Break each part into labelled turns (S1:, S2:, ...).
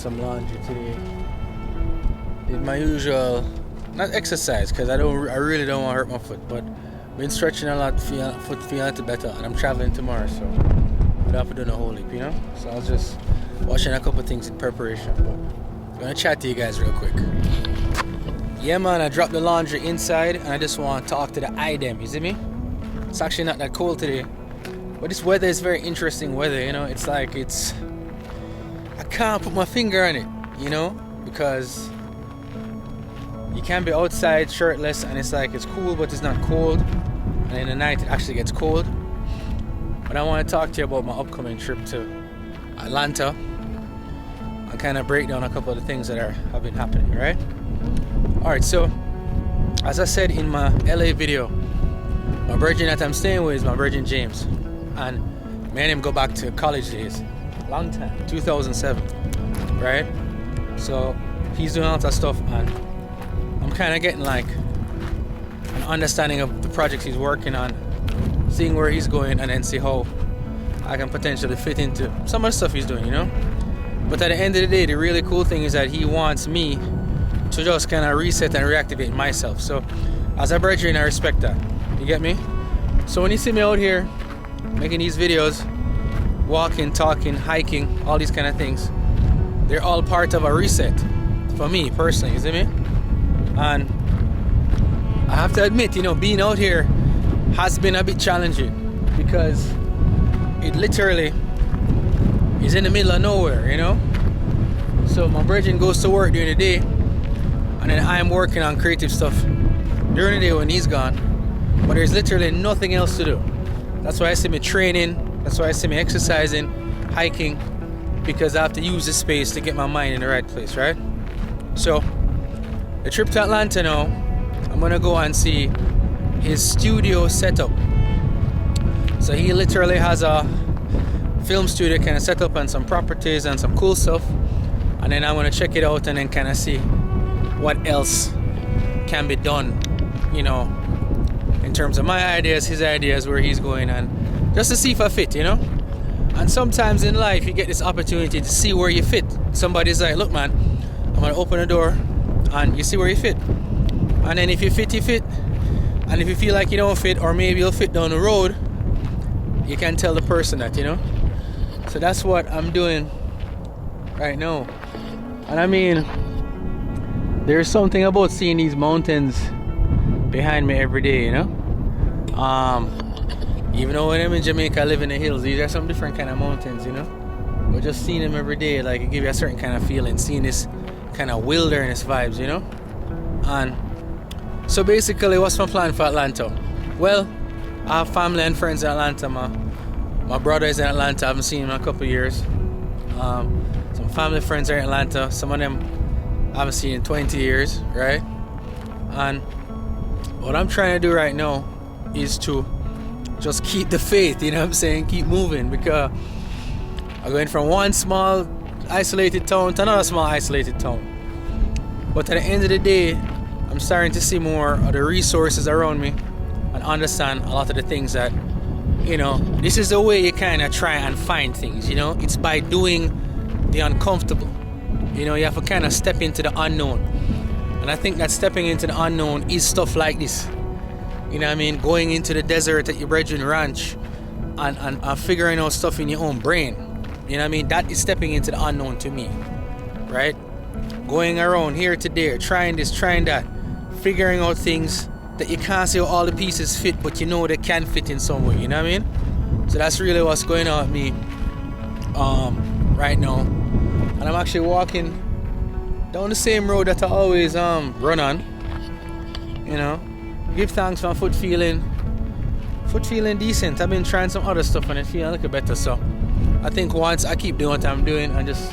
S1: some laundry today. Did my usual, not exercise, because I really don't want to hurt my foot, but been stretching a lot, foot feeling a little better, and I'm traveling tomorrow, so I don't have to do no whole heap, you know? So I was just watching a couple things in preparation, but I'm gonna chat to you guys real quick. Yeah man, I dropped the laundry inside, and I just want to talk to the iDem, you see me? It's actually not that cold today, but this weather is very interesting weather, you know? It's like, I can't put my finger on it, you know? Because you can be outside shirtless and it's like it's cool but it's not cold, and in the night it actually gets cold. But I want to talk to you about my upcoming trip to Atlanta and kind of break down a couple of the things that have been happening, right? Alright, so as I said in my LA video, my virgin that I'm staying with is my virgin James, and me and him go back to college days, long time, 2007, right? So he's doing all that stuff, and I'm kind of getting like an understanding of the projects he's working on, seeing where he's going, and then see how I can potentially fit into some of the stuff he's doing, you know? But at the end of the day, the really cool thing is that he wants me to just kind of reset and reactivate myself. So as a brethren, I respect that. You get me? So when you see me out here making these videos, walking, talking, hiking, all these kind of things, they're all part of a reset for me personally, you see me? And I have to admit, you know, being out here has been a bit challenging because it literally is in the middle of nowhere, you know? So my brethren goes to work during the day, and then I'm working on creative stuff during the day when he's gone. But there's literally nothing else to do. That's why I see me training, that's why I see me exercising, hiking, because I have to use this space to get my mind in the right place, right? So the trip to Atlanta now, I'm gonna go and see his studio setup. So he literally has a film studio kind of set up and some properties and some cool stuff, and then I'm gonna check it out and then kind of see what else can be done, you know, in terms of my ideas, his ideas, where he's going, and just to see if I fit, you know. And sometimes in life you get this opportunity to see where you fit. Somebody's like, look man, I'm gonna open the door and you see where you fit, and then if you fit, you fit, and if you feel like you don't fit, or maybe you'll fit down the road, you can tell the person that, you know. So that's what I'm doing right now. And I mean, there's something about seeing these mountains behind me every day, you know. Even though when I'm in Jamaica, I live in the hills, these are some different kind of mountains, you know. But just seeing them every day, like, it gives you a certain kind of feeling, seeing this kind of wilderness vibes, you know. And so basically, what's my plan for Atlanta? Well, I have family and friends in Atlanta. My brother is in Atlanta. I haven't seen him in a couple of years. Some family friends are in Atlanta. Some of them I haven't seen in 20 years, right? And what I'm trying to do right now is to just keep the faith, you know what I'm saying? Keep moving, because I'm going from one small isolated town to another small isolated town. But at the end of the day, I'm starting to see more of the resources around me and understand a lot of the things that, you know, this is the way you kind of try and find things, you know. It's by doing the uncomfortable. You know, you have to kind of step into the unknown. And I think that stepping into the unknown is stuff like this. You know what I mean? Going into the desert at your brethren ranch and figuring out stuff in your own brain. You know what I mean? That is stepping into the unknown to me, right? Going around here to there, trying this, trying that, figuring out things that you can't see how all the pieces fit, but you know they can fit in some way, you know what I mean? So that's really what's going on with me right now. And I'm actually walking down the same road that I always run on, you know. Give thanks for my foot feeling decent. I've been trying some other stuff and it feeling a little better, so I think once I keep doing what I'm doing and just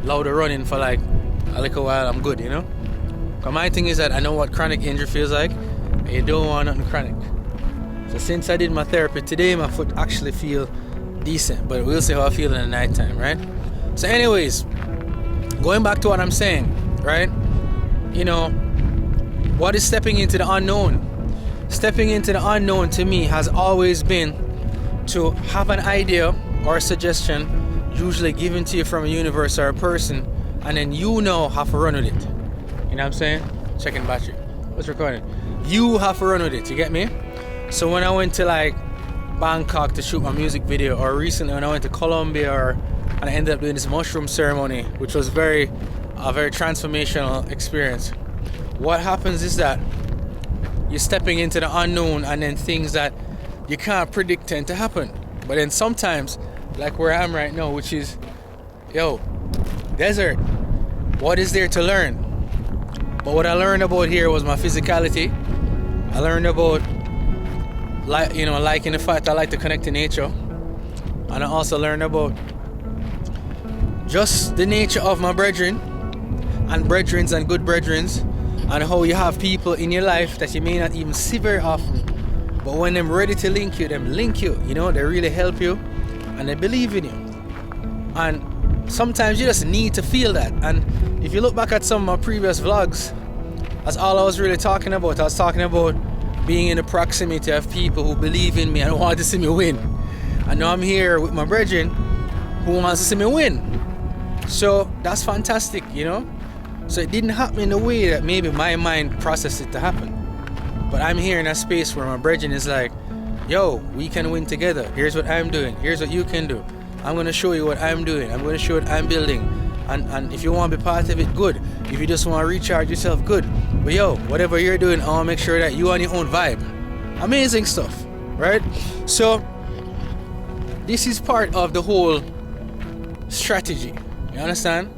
S1: allow the running for like a little while, I'm good, you know. But my thing is that I know what chronic injury feels like, and you don't want nothing chronic. So since I did my therapy today, my foot actually feel decent, but we'll see how I feel in the nighttime, right? So anyways, going back to what I'm saying, right? You know, what is stepping into the unknown? Stepping into the unknown to me has always been to have an idea or a suggestion, usually given to you from a universe or a person, and then you know have to run with it. You know what I'm saying? Checking battery. What's recording? You have to run with it. You get me? So when I went to like Bangkok to shoot my music video, or recently when I went to Colombia, and I ended up doing this mushroom ceremony, which was a very transformational experience. What happens is that you're stepping into the unknown, and then things that you can't predict tend to happen. But then sometimes, like where I am right now, which is, desert. What is there to learn? But what I learned about here was my physicality. I learned about, liking the fact I like to connect to nature. And I also learned about just the nature of my brethren and brethrens and good brethrens, and how you have people in your life that you may not even see very often, but when they're ready to link you, them link you, they really help you and they believe in you. And sometimes you just need to feel that. And if you look back at some of my previous vlogs, that's all I was really talking about. I was talking about being in the proximity of people who believe in me and want to see me win. And now I'm here with my brethren who wants to see me win. So that's fantastic, So it didn't happen in the way that maybe my mind processed it to happen. But I'm here in a space where my brethren is like, we can win together. Here's what I'm doing. Here's what you can do. I'm going to show you what I'm doing. I'm going to show you what I'm building. And if you want to be part of it, good. If you just want to recharge yourself, good. But whatever you're doing, I want to make sure that you're on your own vibe. Amazing stuff, right? So this is part of the whole strategy. You understand?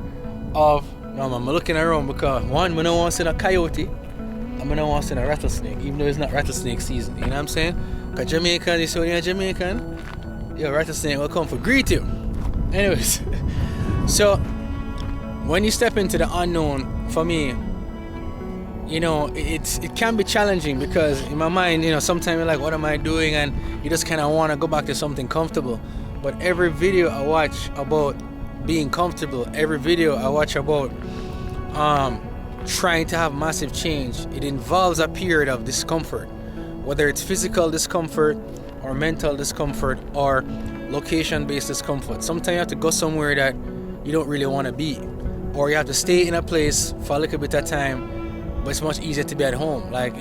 S1: I'm looking around because one, I don't want to see a coyote, and I don't want to see a rattlesnake, even though it's not rattlesnake season. You know what I'm saying? Because Jamaican, you say when you're Jamaican, rattlesnake will come for greet you. Anyways, so when you step into the unknown, for me, it can be challenging because in my mind, sometimes you're like, what am I doing? And you just kind of want to go back to something comfortable. But every video I watch about being comfortable, every video I watch about trying to have massive change, it involves a period of discomfort, whether it's physical discomfort or mental discomfort or location-based discomfort. Sometimes you have to go somewhere that you don't really want to be, or you have to stay in a place for a little bit of time, but it's much easier to be at home. Like,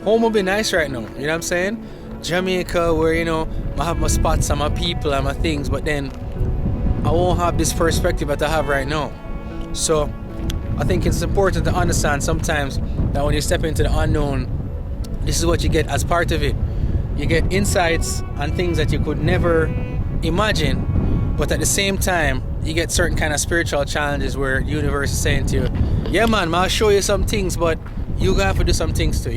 S1: home would be nice right now, you know what I'm saying? Jamaica, where, I have my spots and my people and my things, but then I won't have this perspective that I have right now. So I think it's important to understand sometimes that when you step into the unknown, this is what you get as part of it. You get insights and things that you could never imagine, but at the same time, you get certain kind of spiritual challenges where the universe is saying to you, yeah man, I'll show you some things, but you gotta have to do some things too,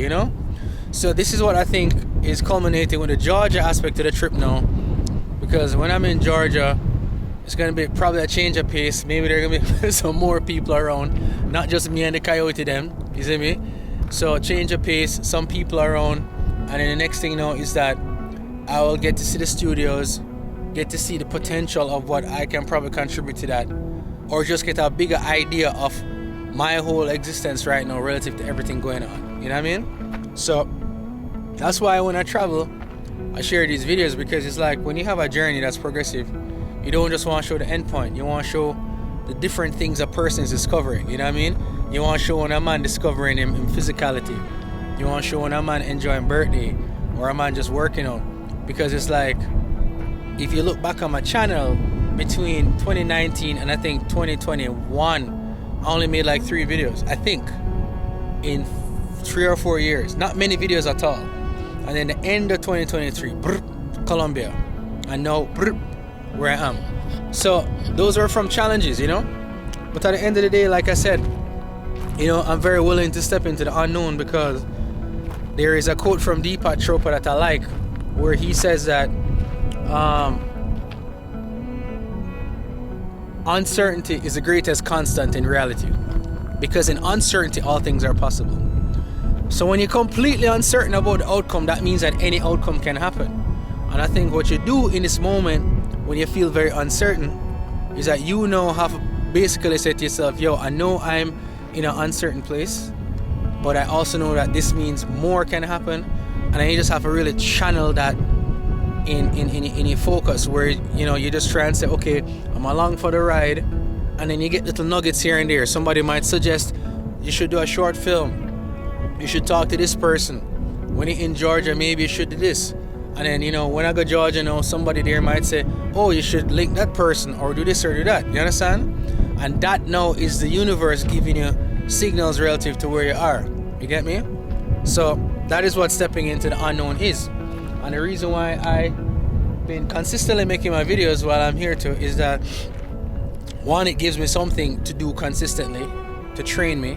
S1: So this is what I think is culminating with the Georgia aspect of the trip now, because when I'm in Georgia, it's going to be probably a change of pace. Maybe there are going to be some more people around, not just me and the coyote them, you see me? So change of pace, some people around, and then the next thing is that I will get to see the studios, get to see the potential of what I can probably contribute to that, or just get a bigger idea of my whole existence right now relative to everything going on. You know what I mean? So that's why when I travel, I share these videos, because it's like when you have a journey that's progressive, you don't just want to show the end point. You want to show the different things a person is discovering. You know what I mean? You want to show when a man discovering him in physicality. You want to show when a man enjoying birthday, or a man just working out. Because it's like, if you look back on my channel, between 2019 and I think 2021, I only made like 3 videos. I think in 3 or 4 years. Not many videos at all. And then the end of 2023, Colombia. And now, where I am. So those are from challenges, but at the end of the day, like I said, I'm very willing to step into the unknown, because there is a quote from Deepak Chopra that I like, where he says that uncertainty is the greatest constant in reality, because in uncertainty all things are possible. So when you're completely uncertain about the outcome, that means that any outcome can happen. And I think what you do in this moment, when you feel very uncertain, is that have to basically say to yourself, I know I'm in an uncertain place, but I also know that this means more can happen, and then you just have to really channel that in your focus, where you just try and say, okay, I'm along for the ride, and then you get little nuggets here and there. Somebody might suggest you should do a short film. You should talk to this person. When you're in Georgia, maybe you should do this. And then, when I go to Georgia, somebody there might say, oh, you should link that person or do this or do that. You understand? And that now is the universe giving you signals relative to where you are. You get me? So that is what stepping into the unknown is. And the reason why I've been consistently making my videos while I'm here too is that, one, it gives me something to do consistently to train me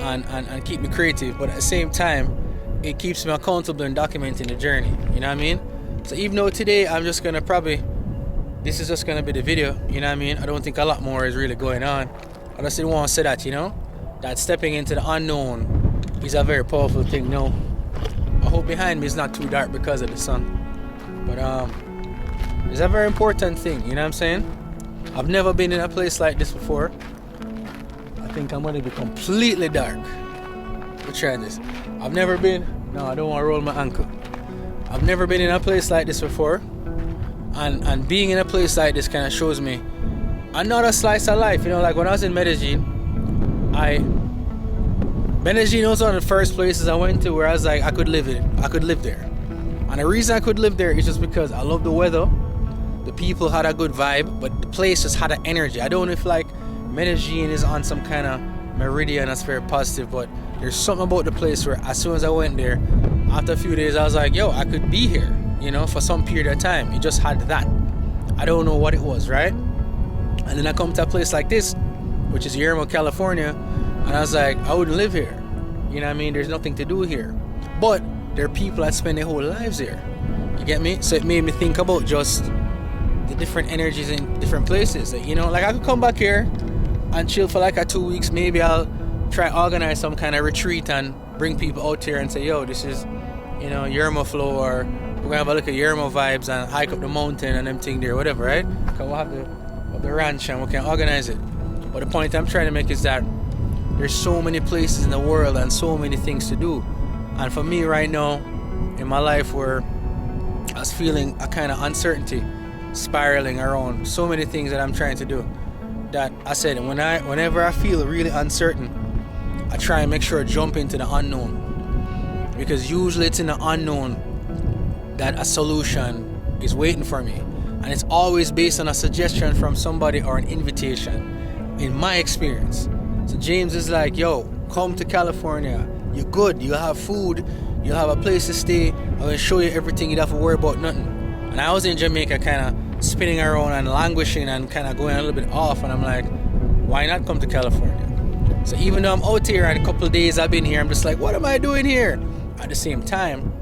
S1: and keep me creative, but at the same time it keeps me accountable and documenting the journey. You know what I mean? So even though today I'm just gonna this is just gonna be the video, you know what I mean? I don't think a lot more is really going on. I just didn't want to say that, that stepping into the unknown is a very powerful thing. No, I hope behind me is not too dark because of the sun, but it's a very important thing. You know what I'm saying? I've never been in a place like this before. I think I'm gonna be completely dark. We're trying this. I've never been. No, I don't want to roll my ankle. I've never been in a place like this before, and being in a place like this kind of shows me another slice of life. Like when I was in Medellin, Medellin was one of the first places I went to where I was like, I could live there. And the reason I could live there is just because I love the weather. The people had a good vibe, but the place just had an energy. I don't know if Medellin is on some kind of meridian that's very positive, but there's something about the place where as soon as I went there, after a few days I was like, yo, I could be here, for some period of time. It just had that. I don't know what it was, right? And then I come to a place like this, which is Yermo, California, and I was like, I wouldn't live here. You know what I mean? There's nothing to do here. But there are people that spend their whole lives here. You get me? So it made me think about just the different energies in different places. I could come back here and chill for 2 weeks. Maybe I'll try organize some kind of retreat and bring people out here and say, yo, this is, Yermo flow, or we're gonna have a look at Yermo vibes and hike up the mountain and them thing there, whatever, right? Because we'll have the ranch and we can organize it. But the point I'm trying to make is that there's so many places in the world and so many things to do. And for me right now in my life, where I was feeling a kind of uncertainty spiraling around so many things that I'm trying to do, that I said, whenever I feel really uncertain, I try and make sure I jump into the unknown, because usually it's in the unknown that a solution is waiting for me, and it's always based on a suggestion from somebody or an invitation, in my experience. So James is like, yo, come to California, you're good, you have food, you have a place to stay, I'm gonna show you everything, you don't have to worry about nothing. And I was in Jamaica kind of spinning around and languishing and kind of going a little bit off, and I'm like, why not come to California? So even though I'm out here and a couple of days I've been here, I'm just like, what am I doing here? At the same time,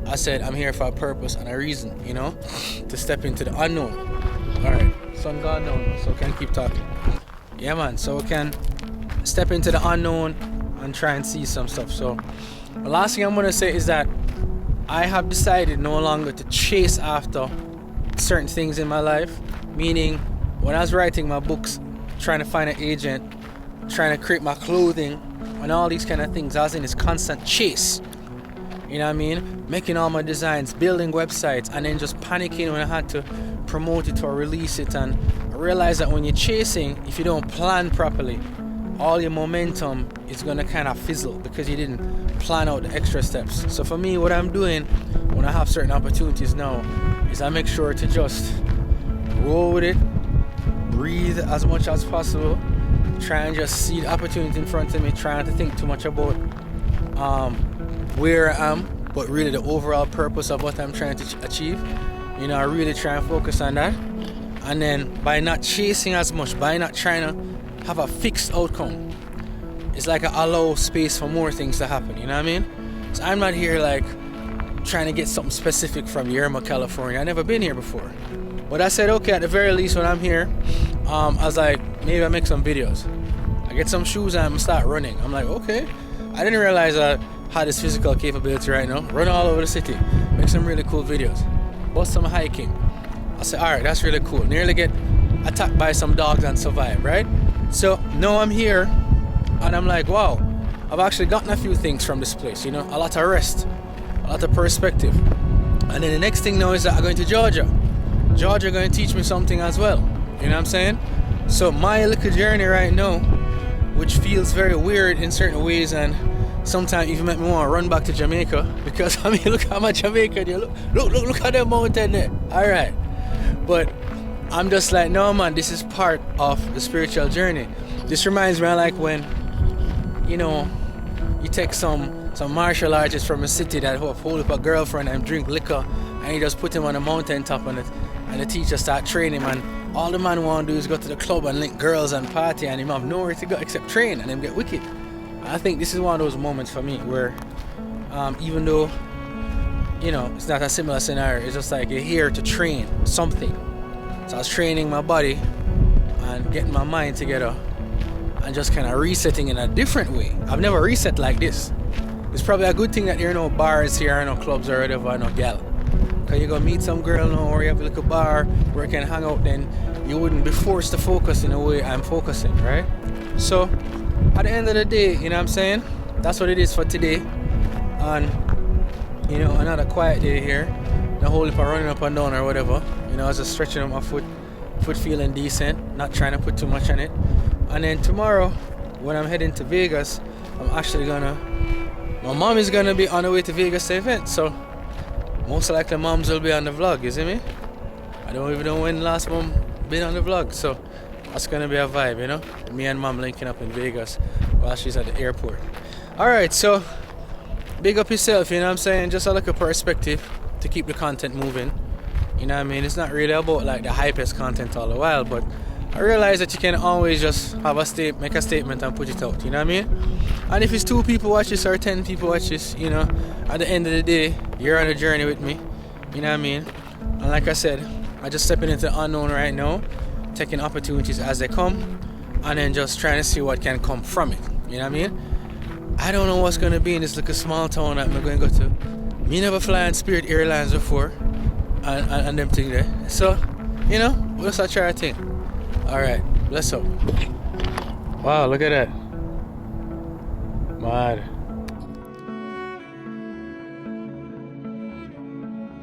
S1: I said I'm here for a purpose and a reason, to step into the unknown. Alright, sun gone down, so we can keep talking. Yeah man, so we can step into the unknown and try and see some stuff. So the last thing I'm going to say is that I have decided no longer to chase after certain things in my life. Meaning, when I was writing my books, trying to find an agent, trying to create my clothing and all these kind of things, I was in this constant chase. You know what I mean? Making all my designs, building websites, and then just panicking when I had to promote it or release it. And I realized that when you're chasing, if you don't plan properly, all your momentum is going to kind of fizzle because you didn't plan out the extra steps. So for me, what I'm doing when I have certain opportunities now is I make sure to just roll with it, breathe as much as possible, try and just see the opportunity in front of me, try not to think too much about where I am, but really the overall purpose of what I'm trying to achieve. I really try and focus on that. And then by not chasing as much, by not trying to have a fixed outcome, it's like I allow space for more things to happen, you know what I mean? So I'm not here trying to get something specific from Yermo, California. I've never been here before. But I said, okay, at the very least when I'm here, I was like, maybe I make some videos. I get some shoes and I start running. I'm like, okay. I didn't realize I had this physical capability right now. Run all over the city, make some really cool videos, bust some hiking. I said, alright, that's really cool. Nearly get attacked by some dogs and survive, right? So now I'm here and I'm like, wow, I've actually gotten a few things from this place, a lot of rest, a lot of perspective. And then the next thing now is that I'm going to Georgia. Georgia going to teach me something as well. You know what I'm saying? So my little journey right now, which feels very weird in certain ways, and sometimes even make me want to run back to Jamaica, because I mean, look how much Jamaica there. Look at that mountain there. All right, but I'm just like, no man, this is part of the spiritual journey. This reminds me of like when, you know, you take some martial artist from a city that hold up a girlfriend and drink liquor, and you just put him on a mountain top and the teacher start training him, and all the man want to do is go to the club and link girls and party, and him have nowhere to go except train, and him get wicked. I think this is one of those moments for me where even though, you know, it's not a similar scenario, it's just like you're here to train something. So I was training my body and getting my mind together and just kind of resetting in a different way. I've never reset like this. It's probably a good thing that there are no bars here, no clubs or whatever, no gal. Because you go meet some girl now, or you have a little bar where you can hang out, then you wouldn't be forced to focus in the way I'm focusing, right? So at the end of the day, you know what I'm saying? That's what it is for today. And, you know, another quiet day here. The whole heap of running up and down or whatever. You know, I was just stretching up my foot feeling decent, not trying to put too much on it. And then tomorrow, when I'm heading to Vegas, I'm actually my mom is gonna be on the way to Vegas to event, so most likely moms will be on the vlog, you see me? I don't even know when last mom been on the vlog, so that's gonna be a vibe, you know? Me and mom linking up in Vegas while she's at the airport. Alright, so big up yourself, you know what I'm saying? Just a little perspective to keep the content moving. You know what I mean? It's not really about like the hypest content all the while, but I realize that you can always just have make a statement and put it out, you know what I mean? And if it's 2 people watch this or 10 people watch this, you know, at the end of the day, you're on a journey with me, you know what I mean? And like I said, I'm just stepping into the unknown right now, taking opportunities as they come, and then just trying to see what can come from it, you know what I mean? I don't know what's going to be in this little small town that I'm going to go to. Me never fly on Spirit Airlines before, and them thing there. So, you know, we'll start trying to think. Alright, let's hope. Wow, look at that. Mad.